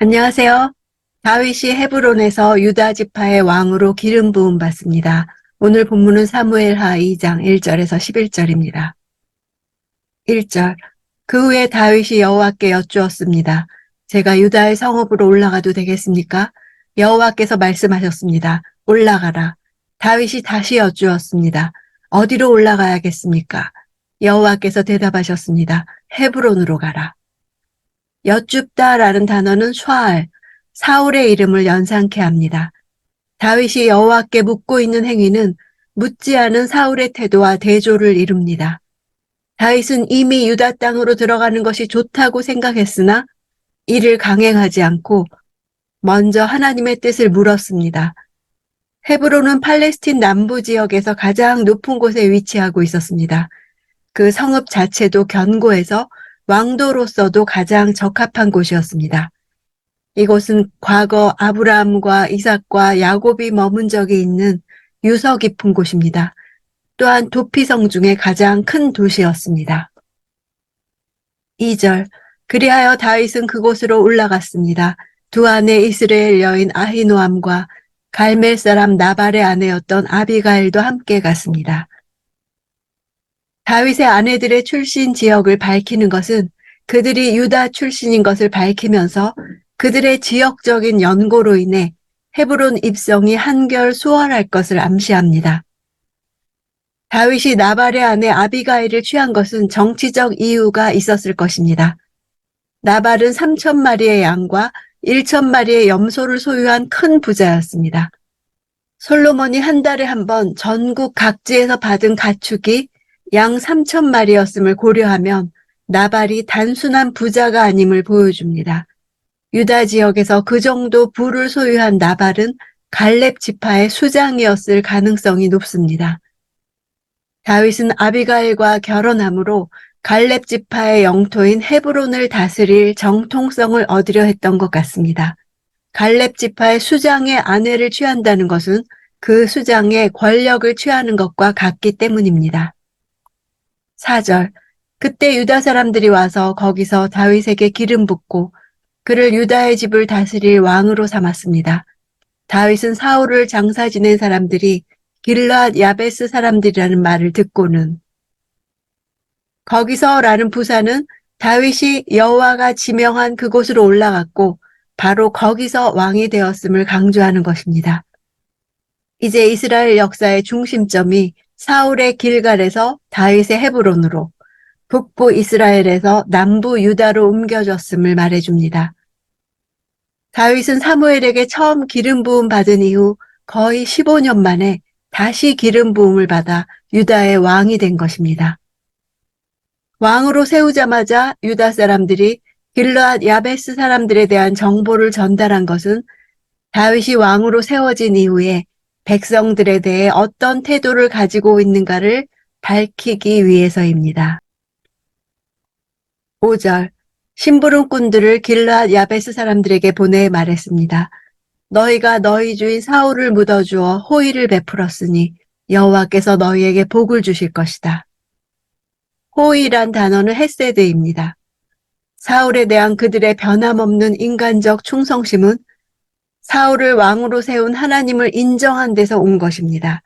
안녕하세요. 다윗이 헤브론에서 유다 지파의 왕으로 기름 부음 받습니다. 오늘 본문은 사무엘하 2장 1절에서 11절입니다. 1절. 그 후에 다윗이 여호와께 여쭈었습니다. 제가 유다의 성읍으로 올라가도 되겠습니까? 여호와께서 말씀하셨습니다. 올라가라. 다윗이 다시 여쭈었습니다. 어디로 올라가야겠습니까? 여호와께서 대답하셨습니다. 헤브론으로 가라. 여쭙다라는 단어는 샤알, 사울의 이름을 연상케 합니다. 다윗이 여호와께 묻고 있는 행위는 묻지 않은 사울의 태도와 대조를 이룹니다. 다윗은 이미 유다 땅으로 들어가는 것이 좋다고 생각했으나 이를 강행하지 않고 먼저 하나님의 뜻을 물었습니다. 헤브론은 팔레스틴 남부 지역에서 가장 높은 곳에 위치하고 있었습니다. 그 성읍 자체도 견고해서 왕도로서도 가장 적합한 곳이었습니다. 이곳은 과거 아브라함과 이삭과 야곱이 머문 적이 있는 유서 깊은 곳입니다. 또한 도피성 중에 가장 큰 도시였습니다. 2절. 그리하여 다윗은 그곳으로 올라갔습니다. 두 아내 이스라엘 여인 아히노암과 갈멜 사람 나발의 아내였던 아비가일도 함께 갔습니다. 다윗의 아내들의 출신 지역을 밝히는 것은 그들이 유다 출신인 것을 밝히면서 그들의 지역적인 연고로 인해 헤브론 입성이 한결 수월할 것을 암시합니다. 다윗이 나발의 아내 아비가일을 취한 것은 정치적 이유가 있었을 것입니다. 나발은 3,000마리의 양과 1,000마리의 염소를 소유한 큰 부자였습니다. 솔로몬이 한 달에 한 번 전국 각지에서 받은 가축이 양 3,000마리였음을 고려하면 나발이 단순한 부자가 아님을 보여줍니다. 유다 지역에서 그 정도 부를 소유한 나발은 갈렙 지파의 수장이었을 가능성이 높습니다. 다윗은 아비가일과 결혼함으로 갈렙 지파의 영토인 헤브론을 다스릴 정통성을 얻으려 했던 것 같습니다. 갈렙 지파의 수장의 아내를 취한다는 것은 그 수장의 권력을 취하는 것과 같기 때문입니다. 4절. 그때 유다 사람들이 와서 거기서 다윗에게 기름 붓고 그를 유다의 집을 다스릴 왕으로 삼았습니다. 다윗은 사울을 장사 지낸 사람들이 길르앗 야베스 사람들이라는 말을 듣고는 거기서라는 부사는 다윗이 여호와가 지명한 그곳으로 올라갔고 바로 거기서 왕이 되었음을 강조하는 것입니다. 이제 이스라엘 역사의 중심점이 사울의 길갈에서 다윗의 헤브론으로, 북부 이스라엘에서 남부 유다로 옮겨졌음을 말해줍니다. 다윗은 사무엘에게 처음 기름 부음 받은 이후 거의 15년 만에 다시 기름 부음을 받아 유다의 왕이 된 것입니다. 왕으로 세우자마자 유다 사람들이 길르앗 야베스 사람들에 대한 정보를 전달한 것은 다윗이 왕으로 세워진 이후에 백성들에 대해 어떤 태도를 가지고 있는가를 밝히기 위해서입니다. 5절. 심부름꾼들을 길르앗 야베스 사람들에게 보내 말했습니다. 너희가 너희 주인 사울을 묻어주어 호의를 베풀었으니 여호와께서 너희에게 복을 주실 것이다. 호의란 단어는 헤세드입니다. 사울에 대한 그들의 변함없는 인간적 충성심은 사울을 왕으로 세운 하나님을 인정한 데서 온 것입니다.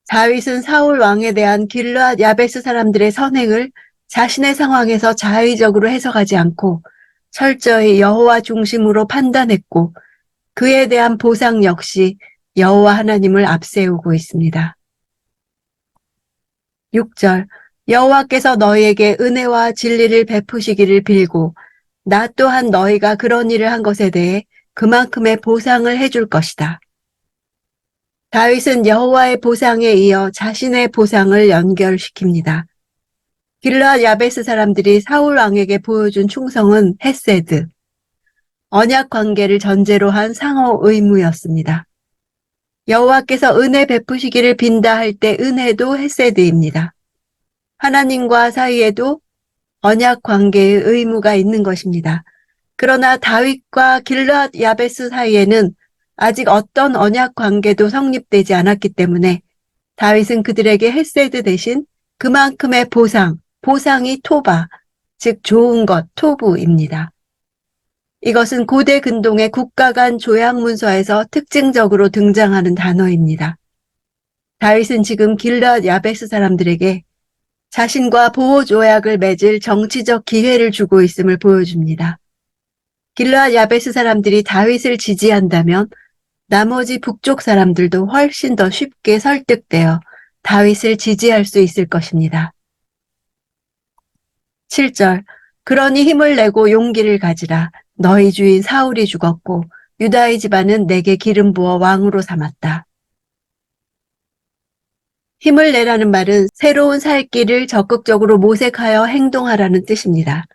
다윗은 사울 왕에 대한 길르앗 야베스 사람들의 선행을 자신의 상황에서 자의적으로 해석하지 않고 철저히 여호와 중심으로 판단했고 그에 대한 보상 역시 여호와 하나님을 앞세우고 있습니다. 6절. 여호와께서 너희에게 은혜와 진리를 베푸시기를 빌고 나 또한 너희가 그런 일을 한 것에 대해 그만큼의 보상을 해줄 것이다. 다윗은 여호와의 보상에 이어 자신의 보상을 연결시킵니다. 길르앗 야베스 사람들이 사울 왕에게 보여준 충성은 헤세드, 언약 관계를 전제로 한 상호 의무였습니다. 여호와께서 은혜 베푸시기를 빈다 할 때 은혜도 헤세드입니다. 하나님과 사이에도 언약 관계의 의무가 있는 것입니다. 그러나 다윗과 길르앗 야베스 사이에는 아직 어떤 언약 관계도 성립되지 않았기 때문에 다윗은 그들에게 헤세드 대신 그만큼의 보상이 토바, 즉 좋은 것, 토부입니다. 이것은 고대 근동의 국가 간 조약 문서에서 특징적으로 등장하는 단어입니다. 다윗은 지금 길르앗 야베스 사람들에게 자신과 보호 조약을 맺을 정치적 기회를 주고 있음을 보여줍니다. 길르앗 야베스 사람들이 다윗을 지지한다면 나머지 북쪽 사람들도 훨씬 더 쉽게 설득되어 다윗을 지지할 수 있을 것입니다. 7절 그러니 힘을 내고 용기를 가지라. 너희 주인 사울이 죽었고 유다의 집안은 내게 기름 부어 왕으로 삼았다. 힘을 내라는 말은 새로운 살 길을 적극적으로 모색하여 행동하라는 뜻입니다.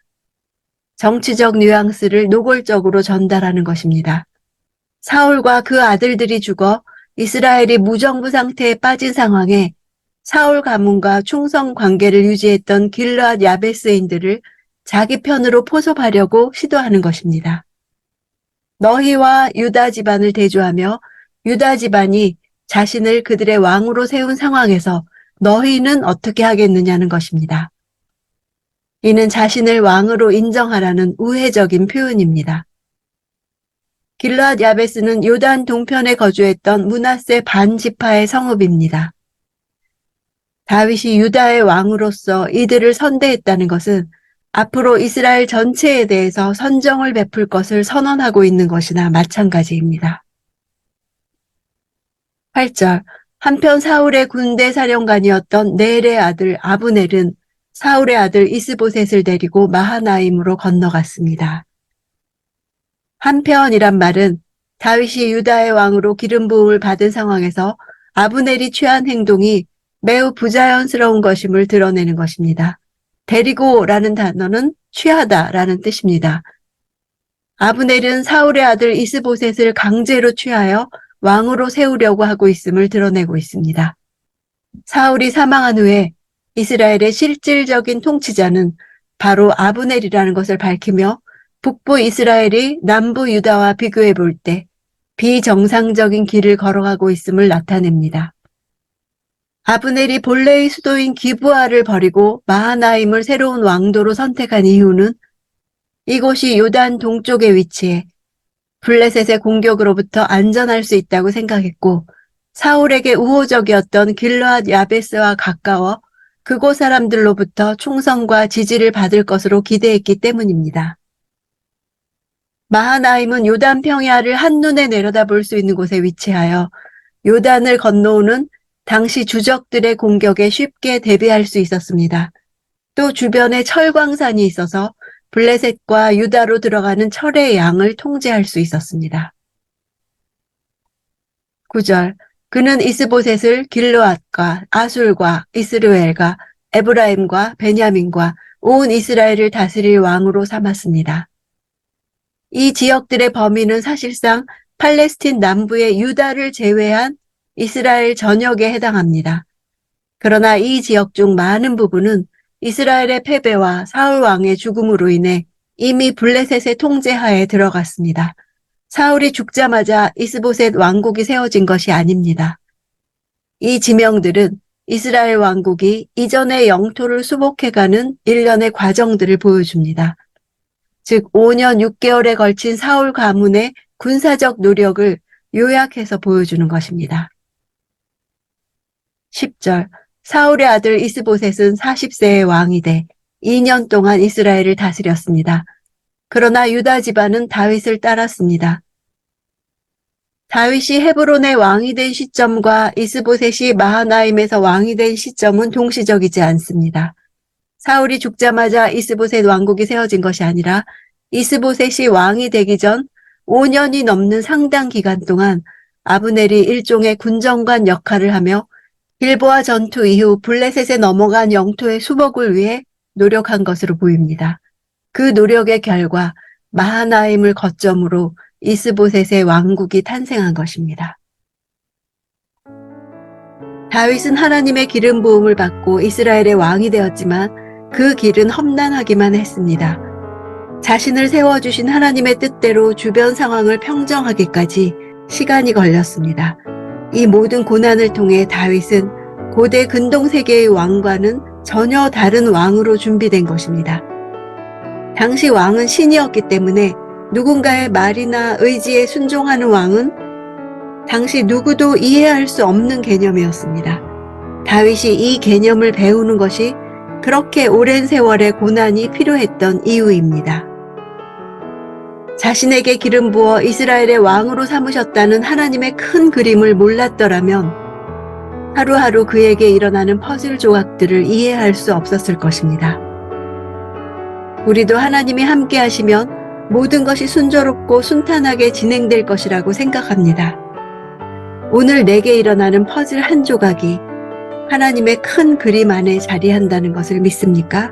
정치적 뉘앙스를 노골적으로 전달하는 것입니다. 사울과 그 아들들이 죽어 이스라엘이 무정부 상태에 빠진 상황에 사울 가문과 충성 관계를 유지했던 길르앗 야베스인들을 자기 편으로 포섭하려고 시도하는 것입니다. 너희와 유다 집안을 대조하며 유다 집안이 자신을 그들의 왕으로 세운 상황에서 너희는 어떻게 하겠느냐는 것입니다. 이는 자신을 왕으로 인정하라는 우회적인 표현입니다. 길르앗 야베스는 요단 동편에 거주했던 므낫세 반지파의 성읍입니다. 다윗이 유다의 왕으로서 이들을 선대했다는 것은 앞으로 이스라엘 전체에 대해서 선정을 베풀 것을 선언하고 있는 것이나 마찬가지입니다. 8절 한편 사울의 군대 사령관이었던 넬의 아들 아브넬은 사울의 아들 이스보셋을 데리고 마하나임으로 건너갔습니다. 한편이란 말은 다윗이 유다의 왕으로 기름 부음을 받은 상황에서 아브넬이 취한 행동이 매우 부자연스러운 것임을 드러내는 것입니다. 데리고라는 단어는 취하다라는 뜻입니다. 아브넬은 사울의 아들 이스보셋을 강제로 취하여 왕으로 세우려고 하고 있음을 드러내고 있습니다. 사울이 사망한 후에 이스라엘의 실질적인 통치자는 바로 아브넬이라는 것을 밝히며 북부 이스라엘이 남부 유다와 비교해 볼 때 비정상적인 길을 걸어가고 있음을 나타냅니다. 아브넬이 본래의 수도인 기브아를 버리고 마하나임을 새로운 왕도로 선택한 이유는 이곳이 요단 동쪽에 위치해 블레셋의 공격으로부터 안전할 수 있다고 생각했고 사울에게 우호적이었던 길르앗 야베스와 가까워 그곳 사람들로부터 충성과 지지를 받을 것으로 기대했기 때문입니다. 마하나임은 요단 평야를 한눈에 내려다볼 수 있는 곳에 위치하여 요단을 건너오는 당시 주적들의 공격에 쉽게 대비할 수 있었습니다. 또 주변에 철광산이 있어서 블레셋과 유다로 들어가는 철의 양을 통제할 수 있었습니다. 9절 그는 이스보셋을 길르앗과 아술과 이스르엘과 에브라임과 베냐민과 온 이스라엘을 다스릴 왕으로 삼았습니다. 이 지역들의 범위는 사실상 팔레스틴 남부의 유다를 제외한 이스라엘 전역에 해당합니다. 그러나 이 지역 중 많은 부분은 이스라엘의 패배와 사울 왕의 죽음으로 인해 이미 블레셋의 통제하에 들어갔습니다. 사울이 죽자마자 이스보셋 왕국이 세워진 것이 아닙니다. 이 지명들은 이스라엘 왕국이 이전의 영토를 수복해가는 일련의 과정들을 보여줍니다. 즉 5년 6개월에 걸친 사울 가문의 군사적 노력을 요약해서 보여주는 것입니다. 10절 사울의 아들 이스보셋은 40세의 왕이 돼 2년 동안 이스라엘을 다스렸습니다. 그러나 유다 집안은 다윗을 따랐습니다. 다윗이 헤브론의 왕이 된 시점과 이스보셋이 마하나임에서 왕이 된 시점은 동시적이지 않습니다. 사울이 죽자마자 이스보셋 왕국이 세워진 것이 아니라 이스보셋이 왕이 되기 전 5년이 넘는 상당 기간 동안 아브넬이 일종의 군정관 역할을 하며 길보아 전투 이후 블레셋에 넘어간 영토의 수복을 위해 노력한 것으로 보입니다. 그 노력의 결과 마하나임을 거점으로 이스보셋의 왕국이 탄생한 것입니다. 다윗은 하나님의 기름 부음을 받고 이스라엘의 왕이 되었지만 그 길은 험난하기만 했습니다. 자신을 세워주신 하나님의 뜻대로 주변 상황을 평정하기까지 시간이 걸렸습니다. 이 모든 고난을 통해 다윗은 고대 근동세계의 왕과는 전혀 다른 왕으로 준비된 것입니다. 당시 왕은 신이었기 때문에 누군가의 말이나 의지에 순종하는 왕은 당시 누구도 이해할 수 없는 개념이었습니다. 다윗이 이 개념을 배우는 것이 그렇게 오랜 세월의 고난이 필요했던 이유입니다. 자신에게 기름 부어 이스라엘의 왕으로 삼으셨다는 하나님의 큰 그림을 몰랐더라면 하루하루 그에게 일어나는 퍼즐 조각들을 이해할 수 없었을 것입니다. 우리도 하나님이 함께 하시면 모든 것이 순조롭고 순탄하게 진행될 것이라고 생각합니다. 오늘 내게 일어나는 퍼즐 한 조각이 하나님의 큰 그림 안에 자리한다는 것을 믿습니까?